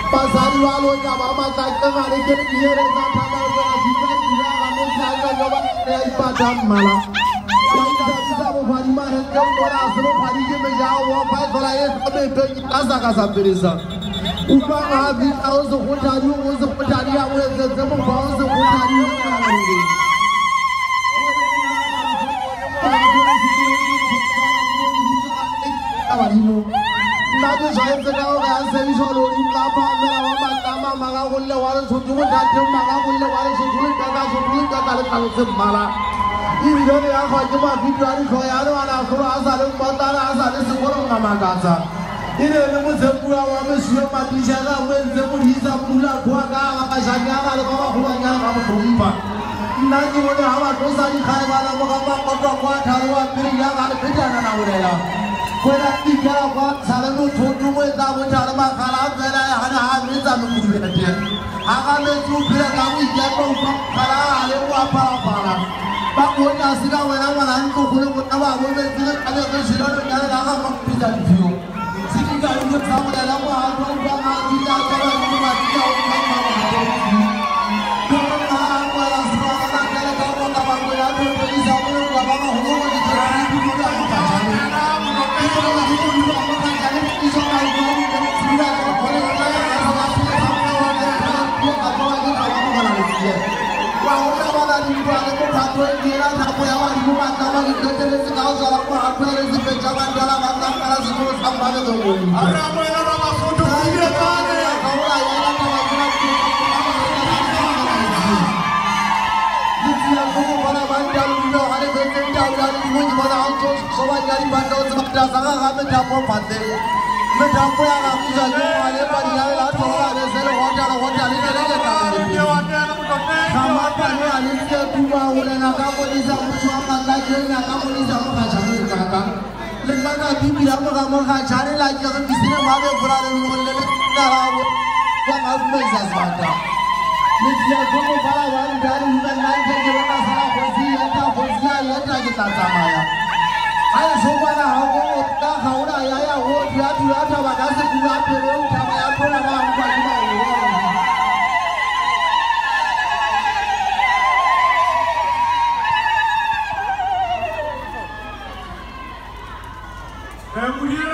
Pasari walau nyawa mata tengah lekir dia dengan tanah berjika dia kamu jaga jawab dari padam malah. Yang tidak bisa memahami mereka orang semua hari ini menjawab apa selain kami berkasa kasa berisa. Upang habis tahu sekolah sekolah awal sejauh bawah sekolah ini. Awalnya. Nadu saya sekarang rasa isolasi lama lama malah ulle walau sujuh jatuh malah ulle walau sujuh kata kalau semalah ini dia yang cuma video ini kaya ada surah asal bandar asal sekolah nama kasa ini nemu sebuah wame siapa mati siapa wame sebuah hisab pula buat apa saja kalau kamu keluarnya kamu berubah nanti mana awak dosa di kaya malah mengapa kotor kuat haruan pilih yang ada kerjaan anak muda Kena tiga orang selalu tujuh mereka mencari makanan mereka hanya habis dan mengumpulkan dia. Akan mengumpulkan kami jatuh karena ada apa-apa. Bakunya sekarang mana itu kulit apa mengumpulkan ada kesulitan yang akan mengumpulkan dia. Sehingga itu sama dalam hal orang tidak cara membaca orang. Karena orang sekarang kalau kamu tak mengajar bisa mengajar hukum di negara itu tidak akan. Kemudian